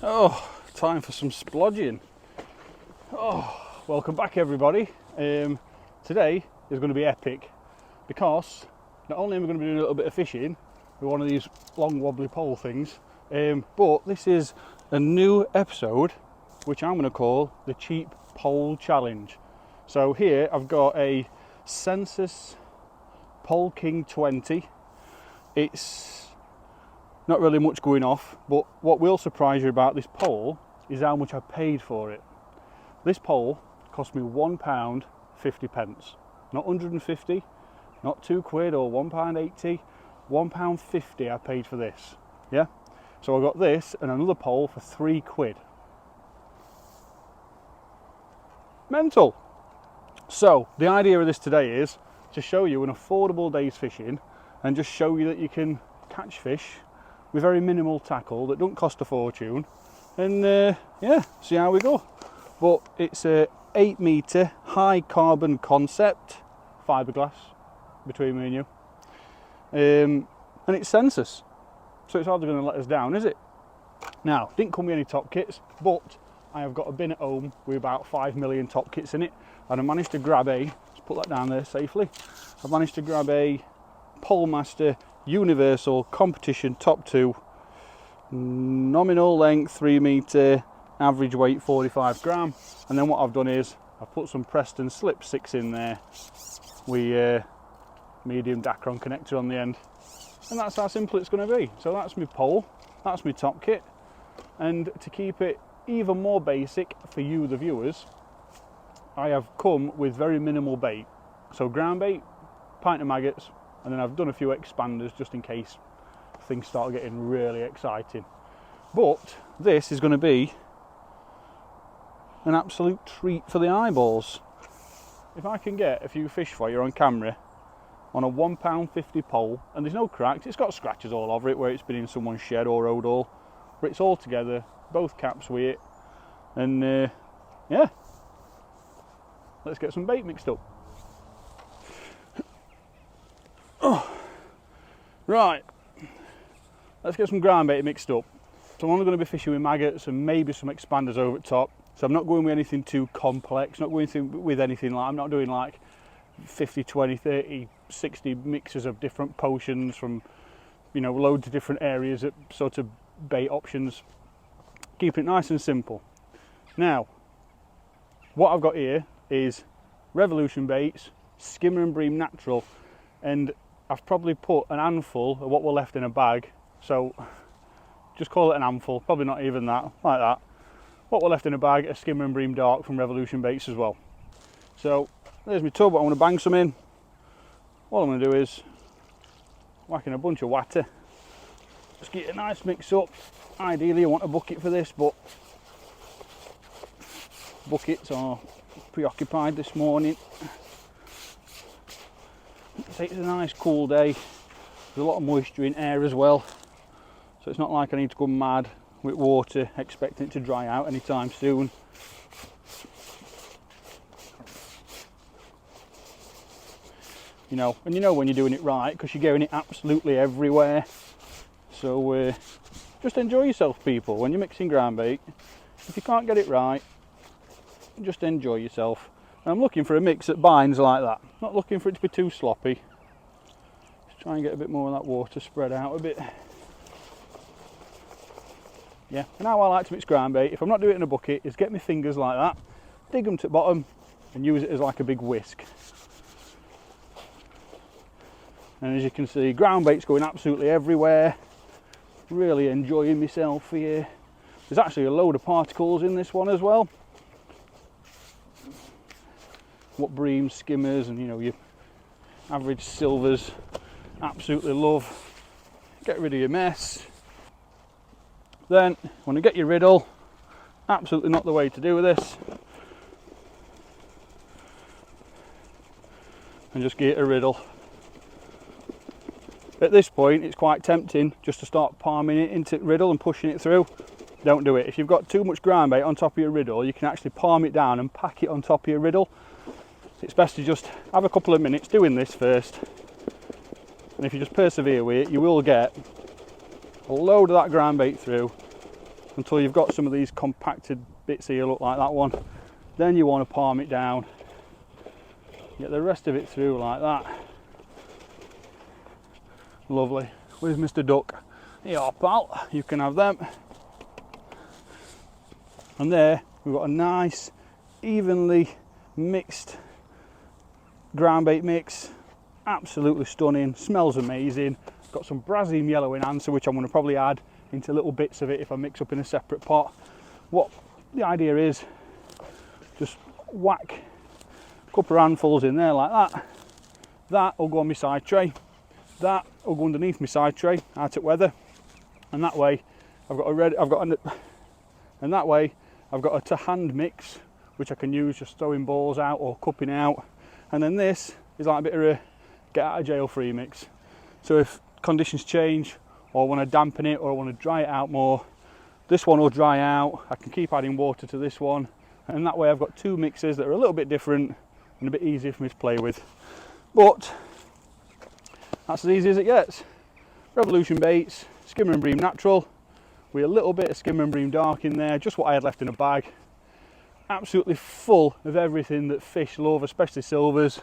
Oh, time for some splodging. Oh, welcome back everybody. Today is going to be epic because not only am I going to be doing a little bit of fishing with one of these long wobbly pole things, but this is a new episode which I'm going to call the Cheap Pole Challenge. So here I've got a Sensas Pole King 20. It's not really much going off, but what will surprise you about this pole is how much I paid for it. This pole cost me £1.50, not 150, not £2 or £1.80, £1.50 I paid for this. Yeah, so I got this and another pole for £3. Mental. So the idea of this today is to show you an affordable day's fishing and just show you that you can catch fish with very minimal tackle that don't cost a fortune, and yeah, see how we go. But it's a 8 metre high carbon concept fiberglass between me and you, and it's Sensas, so it's hardly going to let us down, is it? Now, didn't come with any top kits, but I have got a bin at home with about 5 million top kits in it, and I managed to grab let's put that down there safely, I've managed to grab a Pole Master Universal Competition Top 2, nominal length 3 metre, average weight 45 gram, and then what I've done is I've put some Preston Slip 6 in there with medium Dacron connector on the end, and that's how simple it's going to be. So that's my pole, that's my top kit, and to keep it even more basic for you the viewers, I have come with very minimal bait. So ground bait, pint of maggots, and then I've done a few expanders just in case things start getting really exciting. But this is going to be an absolute treat for the eyeballs. If I can get a few fish for you on camera on a £1.50 pole, and there's no cracks, it's got scratches all over it where it's been in someone's shed or road haul, but it's all together, both caps with it, and yeah, let's get some bait mixed up. Oh, right, let's get some ground bait mixed up. So I'm only going to be fishing with maggots and maybe some expanders over at top. So I'm not going with anything too complex, not going with anything like, I'm not doing like 50, 20, 30, 60 mixes of different potions from, you know, loads of different areas at sort of bait options. Keeping it nice and simple. Now, what I've got here is Revolution baits, Skimmer and Bream Natural, and I've probably put an handful of what were left in a bag, so just call it an handful, probably not even that, like that. What were left in a bag, a Skimmer and Bream Dark from Revolution Baits as well. So there's my tub, I want to bang some in. All I'm going to do is whack in a bunch of water, just get a nice mix up. Ideally I want a bucket for this, but buckets are preoccupied this morning. It's a nice cool day, there's a lot of moisture in air as well, so it's not like I need to go mad with water expecting it to dry out anytime soon. You know, and you know when you're doing it right because you're getting it absolutely everywhere. So just enjoy yourself, people, when you're mixing ground bait. If you can't get it right, just enjoy yourself. And I'm looking for a mix that binds like that, not looking for it to be too sloppy. Just try and get a bit more of that water spread out a bit. Yeah, and how I like to mix ground bait, if I'm not doing it in a bucket, is get my fingers like that, dig them to the bottom and use it as like a big whisk. And as you can see, ground bait's going absolutely everywhere. Really enjoying myself here. There's actually a load of particles in this one as well. What breams, skimmers, and you know, your average silvers absolutely love. Get rid of your mess. Then when you get your riddle, absolutely not the way to do this, and just get a riddle. At this point it's quite tempting just to start palming it into riddle and pushing it through. Don't do it. If you've got too much ground bait on top of your riddle, you can actually palm it down and pack it on top of your riddle. It's best to just have a couple of minutes doing this first, and if you just persevere with it, you will get a load of that ground bait through until you've got some of these compacted bits here, look like that one. Then you want to palm it down, get the rest of it through like that. Lovely. Where's Mr. Duck? Here, pal, you can have them. And there we've got a nice, evenly mixed ground bait mix. Absolutely stunning, smells amazing. Got some Brazilian yellow in answer, which I'm going to probably add into little bits of it if I mix up in a separate pot. What the idea is, just whack a couple of handfuls in there like that. That will go on my side tray. That will go underneath my side tray, out at weather. And that way I've got a to hand mix, which I can use just throwing balls out or cupping out. And then this is like a bit of a get out of jail free mix. So if conditions change, or I want to dampen it, or I want to dry it out more, this one will dry out. I can keep adding water to this one, and that way I've got two mixes that are a little bit different and a bit easier for me to play with. But that's as easy as it gets. Revolution baits, skimmer and bream natural, with a little bit of skimmer and bream dark in there, just what I had left in a bag. Absolutely full of everything that fish love, especially silvers.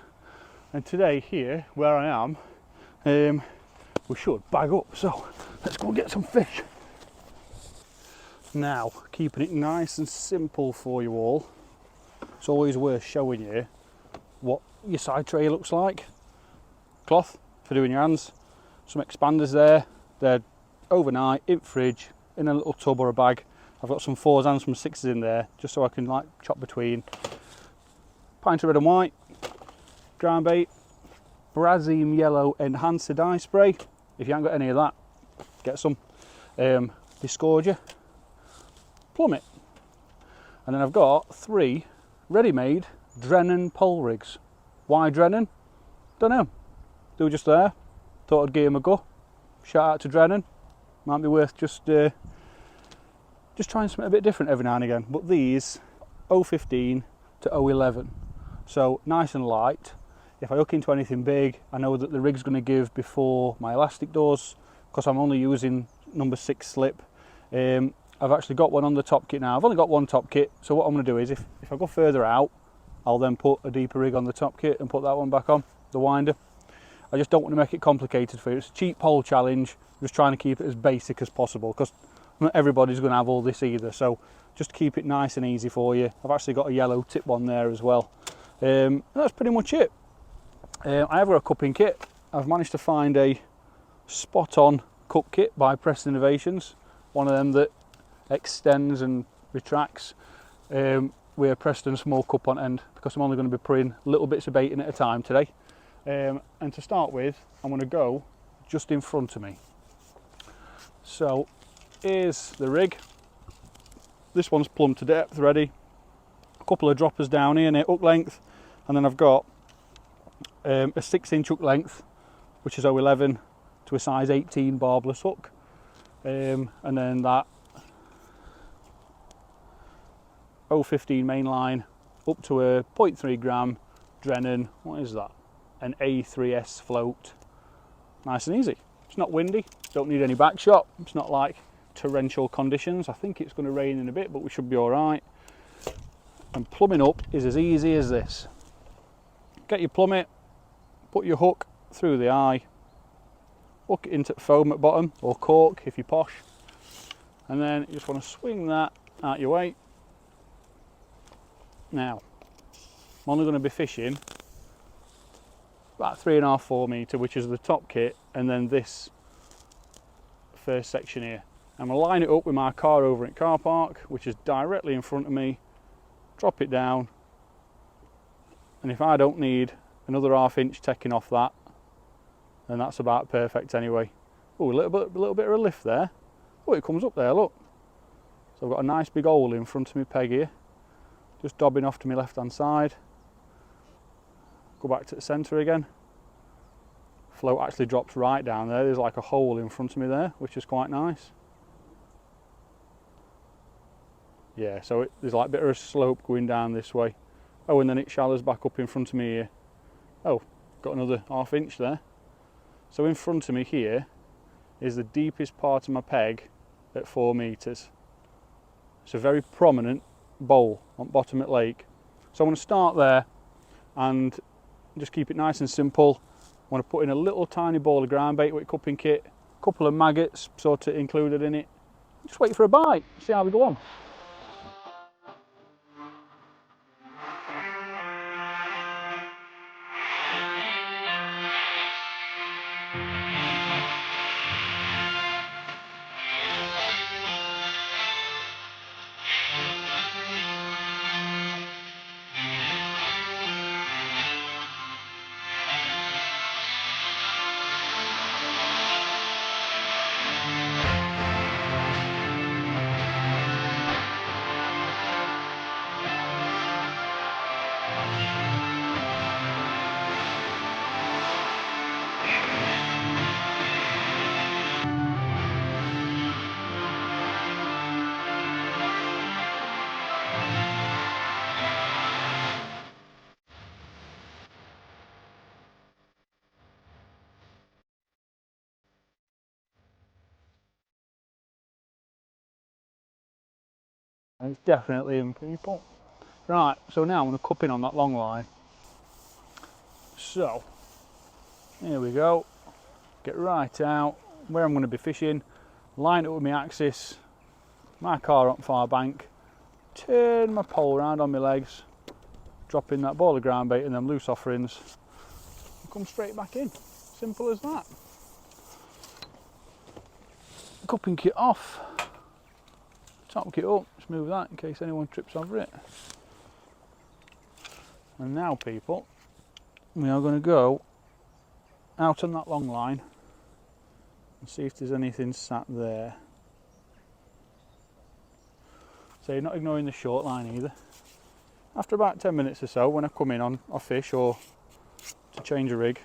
And today here, where I am, we should bag up, so let's go and get some fish. Now, keeping it nice and simple for you all, it's always worth showing you what your side tray looks like. Cloth for doing your hands, some expanders there, they're overnight, in fridge, in a little tub or a bag. I've got some 4s and some 6s in there, just so I can like chop between. Pint of red and white, ground bait, Brazilian yellow enhancer dye spray. If you haven't got any of that, get some. Disgorger, plummet, and then I've got 3 ready-made Drennan pole rigs. Why Drennan? Don't know. They were just there. Thought I'd give them a go. Shout out to Drennan. Might be worth just trying something a bit different every now and again. But these 015 to 011, so nice and light. If I hook into anything big, I know that the rig's going to give before my elastic does, because I'm only using number 6 slip. I've actually got one on the top kit now. I've only got one top kit, so what I'm going to do is if I go further out, I'll then put a deeper rig on the top kit and put that one back on, the winder. I just don't want to make it complicated for you. It's a cheap pole challenge, I'm just trying to keep it as basic as possible, because not everybody's going to have all this either, so just keep it nice and easy for you. I've actually got a yellow tip one there as well. That's pretty much it. I have got a cupping kit. I've managed to find a spot-on cup kit by Press Innovations, one of them that extends and retracts with a Preston small cup on end, because I'm only going to be putting little bits of bait in at a time today. And to start with, I'm going to go just in front of me. So here's the rig. This one's plumb to depth ready. A couple of droppers down here near hook length, and then I've got a 6-inch hook length, which is 011 to a size 18 barbless hook, and then that 015 main line up to a 0.3 gram Drennan, what is that, an A3S float. Nice and easy. It's not windy, don't need any back shot, it's not like torrential conditions. I think it's going to rain in a bit, but we should be all right. And plumbing up is as easy as this. Get your plummet, put your hook through the eye, hook it into foam at bottom, or cork if you're posh, and then you just want to swing that out your way. Now, I'm only going to be fishing about 3.5–4 metre, which is the top kit, and then this first section here. I'm going to line it up with my car over at car park, which is directly in front of me, drop it down, and if I don't need another 1/2 inch taking off that, then that's about perfect anyway. Oh, a little bit of a lift there. Oh, it comes up there, look. So I've got a nice big hole in front of my peg here, just dobbing off to my left hand side. Go back to the centre again. Float actually drops right down there. There's like a hole in front of me there, which is quite nice. Yeah, so there's like a bit of a slope going down this way. Oh, and then it shallows back up in front of me here. Oh, got another 1/2 inch there. So in front of me here is the deepest part of my peg at 4 metres. It's a very prominent bowl on bottom at lake. So I want to start there and just keep it nice and simple. I want to put in a little tiny bowl of ground bait with cupping kit, a couple of maggots sort of included in it. Just wait for a bite, see how we go on. It's definitely in, people. Right, so now I'm going to cup in on that long line. So, here we go. Get right out where I'm going to be fishing, line it with my axis, my car on far bank, turn my pole around on my legs, drop in that ball of ground bait and them loose offerings, and come straight back in. Simple as that. Cupping kit off, top kit up, just move that in case anyone trips over it. And now, people, we are going to go out on that long line and see if there's anything sat there. So you're not ignoring the short line either. After about 10 minutes or so, when I come in on a fish or to change a rig,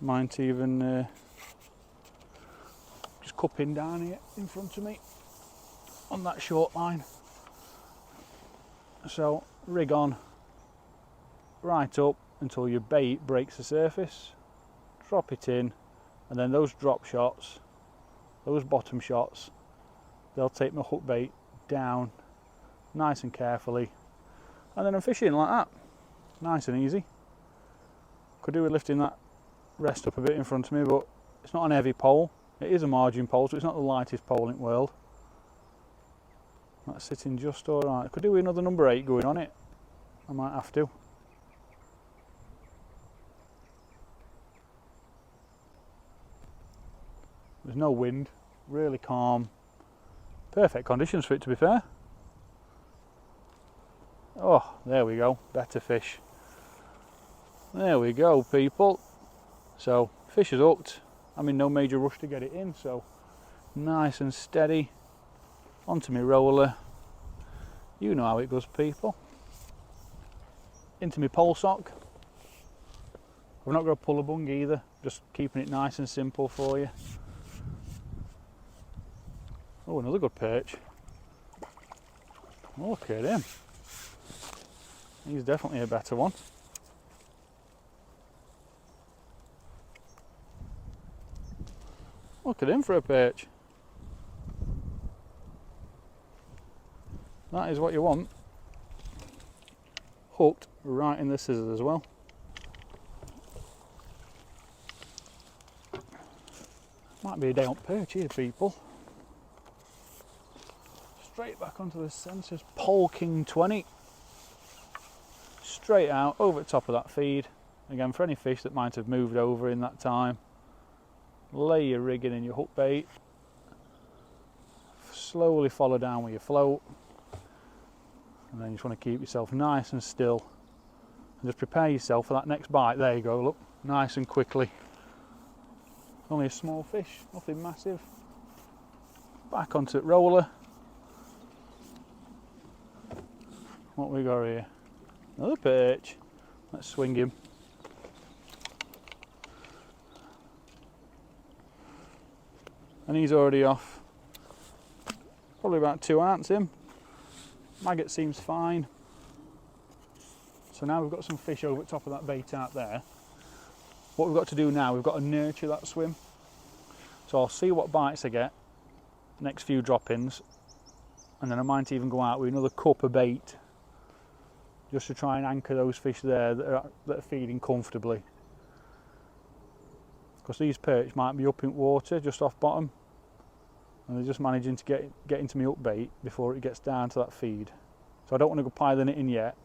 I might even just cup in down here in front of me on that short line. So rig on right up until your bait breaks the surface, drop it in, and then those drop shots, those bottom shots, they'll take my hook bait down nice and carefully, and then I'm fishing like that, nice and easy. Could do with lifting that rest up a bit in front of me, but it's not an heavy pole. It is a margin pole, so it's not the lightest pole in the world. That's sitting just alright. Could do with another number 8 going on it. I might have to. There's no wind, really calm. Perfect conditions for it, to be fair. Oh, there we go, better fish. There we go, people. So, fish is hooked. I'm in no major rush to get it in, so nice and steady. Onto my roller. You know how it goes, people. Into my pole sock. I've not got a puller bung either, just keeping it nice and simple for you. Oh, another good perch. Oh, look at him. He's definitely a better one. Look at him for a perch. That is what you want. Hooked right in the scissors as well. Might be a day on perch here, people. Straight back onto the Sensas Pole King 20. Straight out over the top of that feed. Again, for any fish that might have moved over in that time, lay your rigging in your hook bait. Slowly follow down with your float. And then you just want to keep yourself nice and still. And just prepare yourself for that next bite. There you go, look, nice and quickly. Only a small fish, nothing massive. Back onto the roller. What we got here? Another perch. Let's swing him. And he's already off. Probably about 2 ounce him. Maggot seems fine. So now we've got some fish over the top of that bait out there. What we've got to do now, we've got to nurture that swim. So I'll see what bites I get, next few drop-ins, and then I might even go out with another cup of bait just to try and anchor those fish there that are feeding comfortably. Because these perch might be up in water just off bottom, and they're just managing to get into my up bait before it gets down to that feed. So I don't want to go piling it in yet.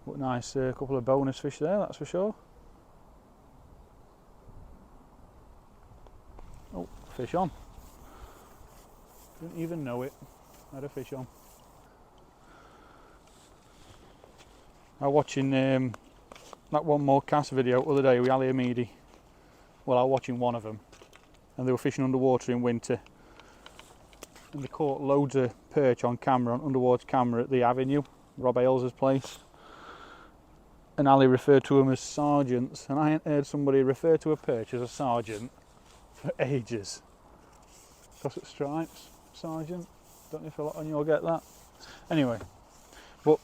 But nice couple of bonus fish there, that's for sure. Oh, fish on. Didn't even know it. Had a fish on. I was watching that one more cast video the other day with Ali Amidi. Well, I was watching one of them, and they were fishing underwater in winter. And they caught loads of perch on camera, on underwater camera at the Avenue, Rob Ailes' place. And Ali referred to them as sergeants, and I hadn't heard somebody refer to a perch as a sergeant for ages. Because it's stripes, sergeant. Don't know if a lot on you'll get that. Anyway, but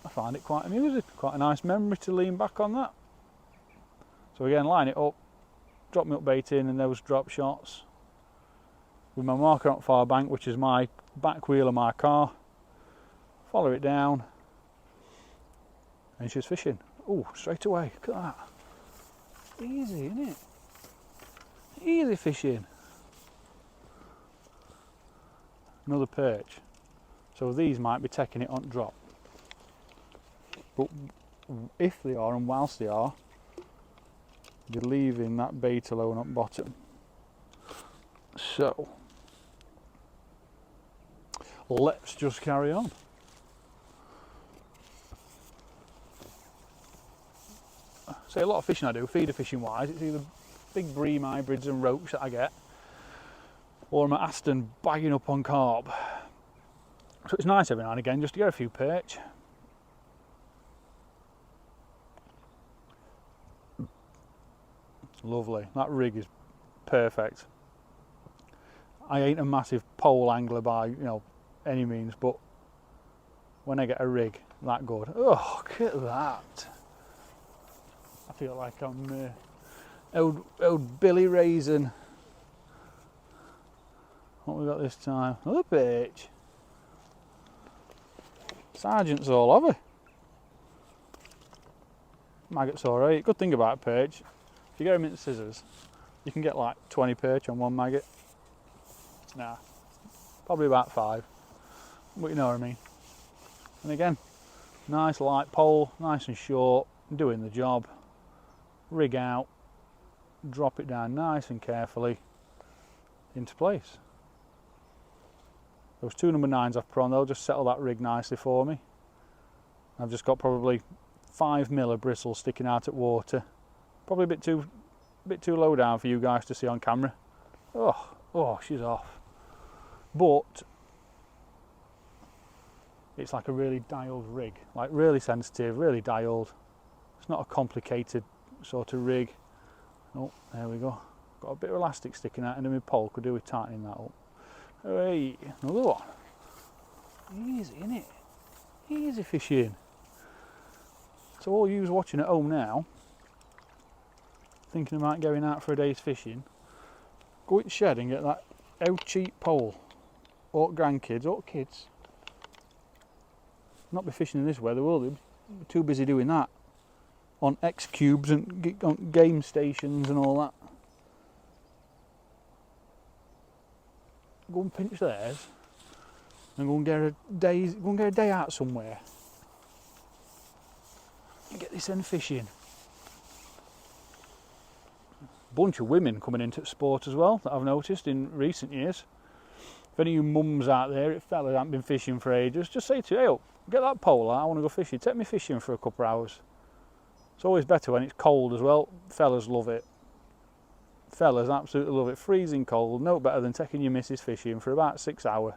I find it quite amusing, quite a nice memory to lean back on that. So again, line it up, drop my up bait in, and those drop shots with my marker on far bank, which is my back wheel of my car. Follow it down, and she's fishing. Oh, straight away, look at that. Easy, isn't it? Easy fishing. Another perch. So these might be taking it on drop. But if they are, and whilst they are, they're leaving that bait alone at bottom. So let's just carry on. So a lot of fishing I do, feeder fishing wise, it's either big bream hybrids and roach that I get, or I'm at Aston bagging up on carp. So it's nice every now and again just to get a few perch. Lovely, that rig is perfect. I ain't a massive pole angler by any means, but when I get a rig that good, oh, look at that. I feel like I'm old Billy Raisin. What we got this time? Another perch. Sergeant's all over. Maggot's alright. Good thing about perch, if you get them in scissors, you can get like 20 perch on one maggot. Nah, probably about 5, but you know what I mean. And again, nice light pole, nice and short, doing the job. Rig out, drop it down nice and carefully into place. Those 2 number 9s I've put on, they'll just settle that rig nicely for me. I've just got probably 5mm of bristle sticking out at water. Probably a bit too low down for you guys to see on camera. Oh, she's off. But it's like a really dialed rig, like really sensitive, really dialed. It's not a complicated sort of rig. Oh, there we go. Got a bit of elastic sticking out into my pole, could do with tightening that up. Hey, another one. Easy, innit? Easy fishing. So all yous watching at home now, thinking about going out for a day's fishing, go in the shed and get that old cheap pole, or grandkids, or kids. Not be fishing in this weather, will they? Be too busy doing that on X cubes and on game stations and all that. Go and pinch theirs and go and get a day out somewhere and get this end fishing. Bunch of women coming into sport as well that I've noticed in recent years. If any of you mums out there, if fellas haven't been fishing for ages, just say to you, hey, get that pole out, I want to go fishing. Take me fishing for a couple of hours. It's always better when it's cold as well. Fellas love it. Fellas absolutely love it. Freezing cold, no better than taking your missus fishing for about 6 hours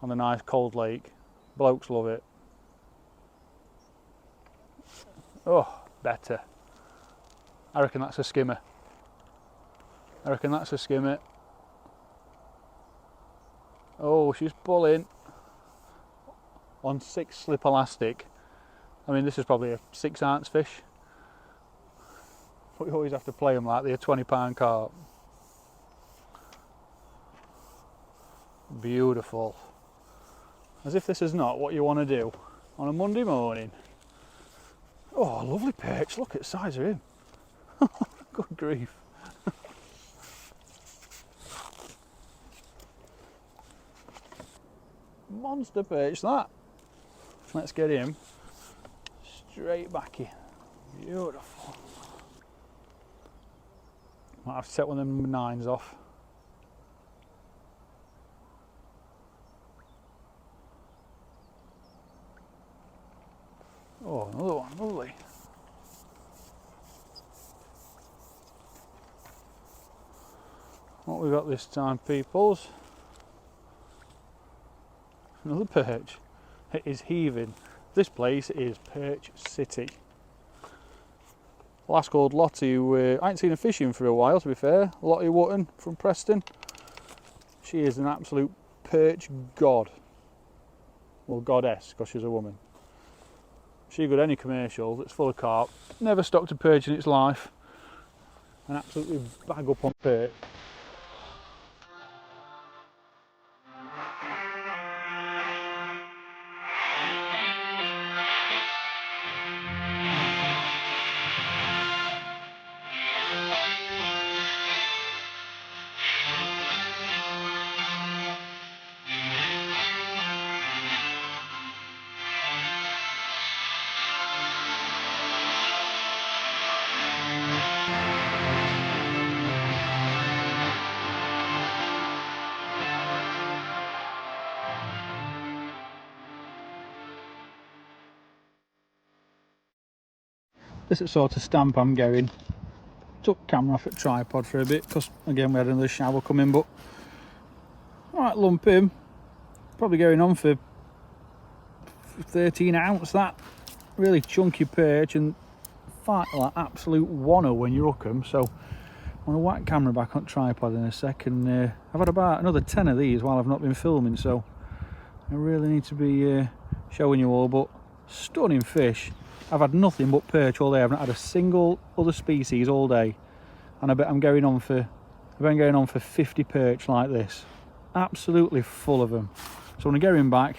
on a nice cold lake. Blokes love it. Oh, better. I reckon that's a skimmer. Oh, she's pulling on 6 slip elastic. I mean, this is probably a 6 ounce fish. We always have to play them like they're a £20 carp. Beautiful. As if this is not what you want to do on a Monday morning. Oh, lovely perch. Look at the size of him. Good grief. Monster perch that. Let's get him straight back here. Beautiful. Might have to set one of them 9s off. Oh, another one, lovely. What we got this time, peoples? Another perch. It is heaving. This place is Perch City. Lass called Lottie, who I ain't seen her fishing for a while, to be fair. Lottie Wotton from Preston. She is an absolute perch god. Well, goddess, because she's a woman. She got any commercial that's full of carp. Never stocked a perch in its life. And absolutely bag up on perch. This is the sort of stamp I'm going. Took camera off at tripod for a bit because again we had another shower coming, but alright, lump him. Probably going on for 13 ounce, that really chunky perch, and fight like absolute wanner when you hook them. So I'm going to whack camera back on tripod in a second. I've had about another 10 of these while I've not been filming, so I really need to be showing you all, but stunning fish. I've had nothing but perch all day. I've not had a single other species all day, and I bet I'm going on for 50 perch like this. Absolutely full of them. So I'm going to get him back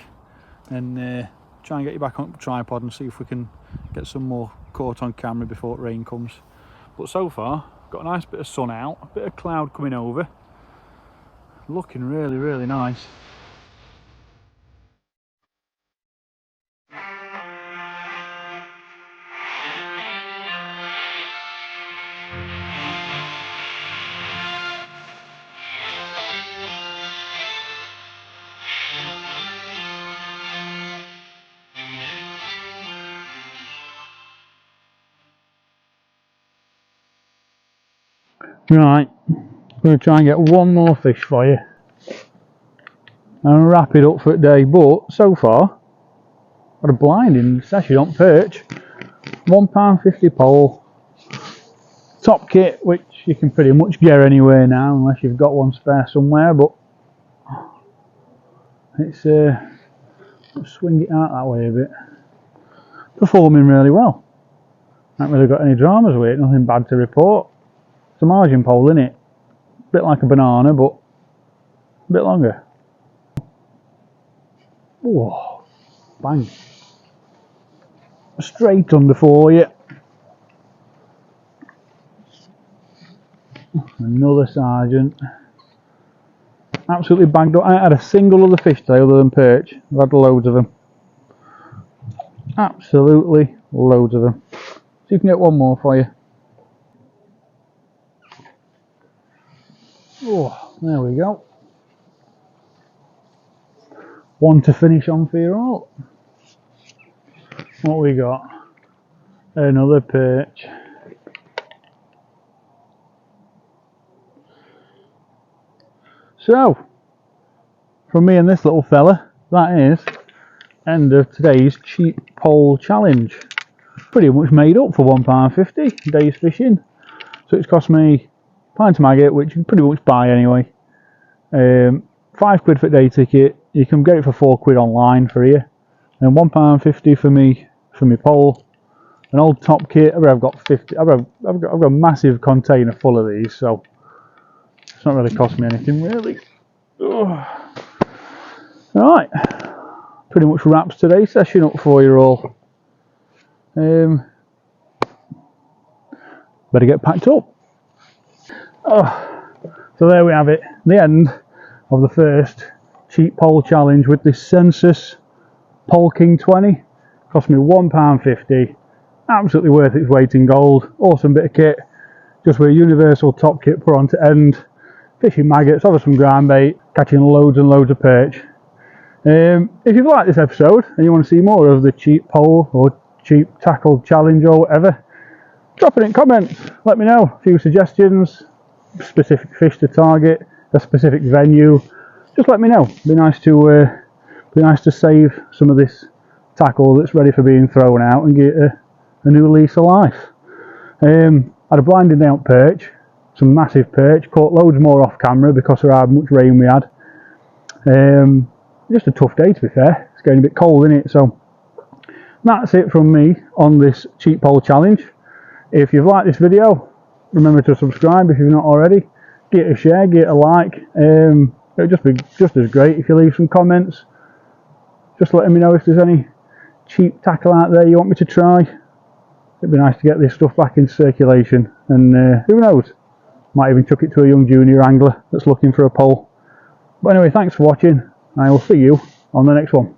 and try and get you back on tripod and see if we can get some more caught on camera before rain comes. But so far, got a nice bit of sun out, a bit of cloud coming over. Looking really, really nice. Right, I'm going to try and get one more fish for you and wrap it up for the day. But so far, got a blinding session on perch. £1.50 pole, top kit, which you can pretty much get anywhere now unless you've got one spare somewhere. But it's swing it out that way a bit. Performing really well. Haven't really got any dramas with it, nothing bad to report. It's a margin pole, isn't it? A bit like a banana, but a bit longer. Whoa, bang. Straight under for you. Another sergeant. Absolutely bagged up. I ain't had a single other fish today other than perch. I've had loads of them. Absolutely loads of them. So you can get one more for you. Oh, there we go. One to finish on for you all. What we got? Another perch. So, from me and this little fella, that is end of today's cheap pole challenge. Pretty much made up for £1.50 day's fishing. So it's cost me pint of maggot, which you can pretty much buy anyway. £5 for day ticket. You can get it for £4 online for here, and £1.50 for me pole. an old top kit. I've got 50. I've got a massive container full of these, so it's not really cost me anything really. Ugh. Right, pretty much wraps today's session up for you all. Better get packed up. Oh, so there we have it, the end of the first cheap pole challenge with this Sensas Pole King 20. Cost me £1.50. Absolutely worth its weight in gold. Awesome bit of kit, just with a universal top kit put on to end. Fishing maggots, over some ground bait, catching loads and loads of perch. If you've liked this episode and you want to see more of the cheap pole or cheap tackle challenge or whatever, drop it in comments. Let me know a few suggestions, specific fish to target, a specific venue. Just let me know. Be nice to save some of this tackle that's ready for being thrown out and get a new lease of life. I had a blinding out perch, some massive perch, caught loads more off camera because of how much rain we had. Just a tough day to be fair. It's getting a bit cold, isn't it? So that's it from me on this cheap pole challenge. If you've liked this video, remember to subscribe if you've not already. Give it a share, give it a like. It would just be just as great if you leave some comments. Just letting me know if there's any cheap tackle out there you want me to try. It'd be nice to get this stuff back in circulation, and who knows, might even chuck it to a young junior angler that's looking for a pole. But anyway, thanks for watching. I will see you on the next one.